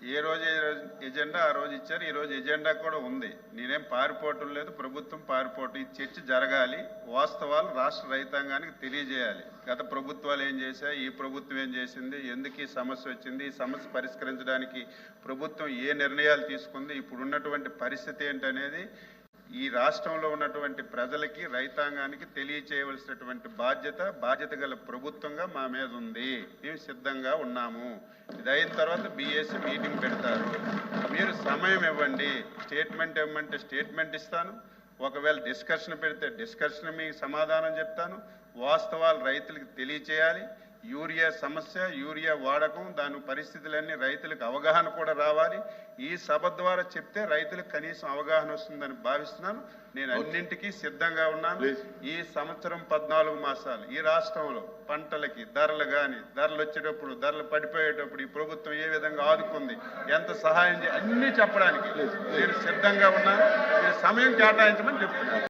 ఏ రోజు ఎజెండా ఆ రోజు ఇచ్చారు. ఈ రోజు ఎజెండా కూడా ఉంది. నేనేం పారిపోవటం లేదు, ప్రభుత్వం పారిపోవటం. ఈ చర్చ జరగాలి, వాస్తవాలు రాష్ట్ర రైతాంగానికి తెలియజేయాలి. గత ప్రభుత్వాలు ఏం చేశాయి, ఈ ప్రభుత్వం ఏం చేసింది, ఎందుకు ఈ సమస్య వచ్చింది, ఈ సమస్య పరిష్కరించడానికి ప్రభుత్వం ఏ నిర్ణయాలు తీసుకుంది, ఇప్పుడు ఉన్నటువంటి పరిస్థితి ఏంటనేది ఈ రాష్ట్రంలో ఉన్నటువంటి ప్రజలకి, రైతాంగానికి తెలియచేయవలసినటువంటి బాధ్యత గల ప్రభుత్వంగా మా మీద ఉంది. మేము సిద్ధంగా ఉన్నాము. ఇది అయిన తర్వాత బీఏసీ మీటింగ్ పెడతారు. మీరు సమయం ఇవ్వండి. స్టేట్మెంట్ ఇవ్వమంటే స్టేట్మెంట్ ఇస్తాను. ఒకవేళ డిస్కషన్ పెడితే డిస్కషన్ మీకు సమాధానం చెప్తాను. వాస్తవాలు రైతులకు తెలియచేయాలి. యూరియా సమస్య, యూరియా వాడకం, దాని పరిస్థితులన్నీ రైతులకు అవగాహన కూడా రావాలి. ఈ సభ ద్వారా చెప్తే రైతులకు కనీసం అవగాహన వస్తుందని భావిస్తున్నాను. నేను అన్నింటికీ సిద్ధంగా ఉన్నాను. ఈ సంవత్సరం 14 మాసాలు ఈ రాష్ట్రంలో పంటలకి ధరలు వచ్చేటప్పుడు, ధరలు పడిపోయేటప్పుడు ఈ ప్రభుత్వం ఏ విధంగా ఆదుకుంది, ఎంత సహాయం అన్నీ చెప్పడానికి నేను సిద్ధంగా ఉన్నాను. మీరు సమయం కేటాయించమని చెప్తున్నాను.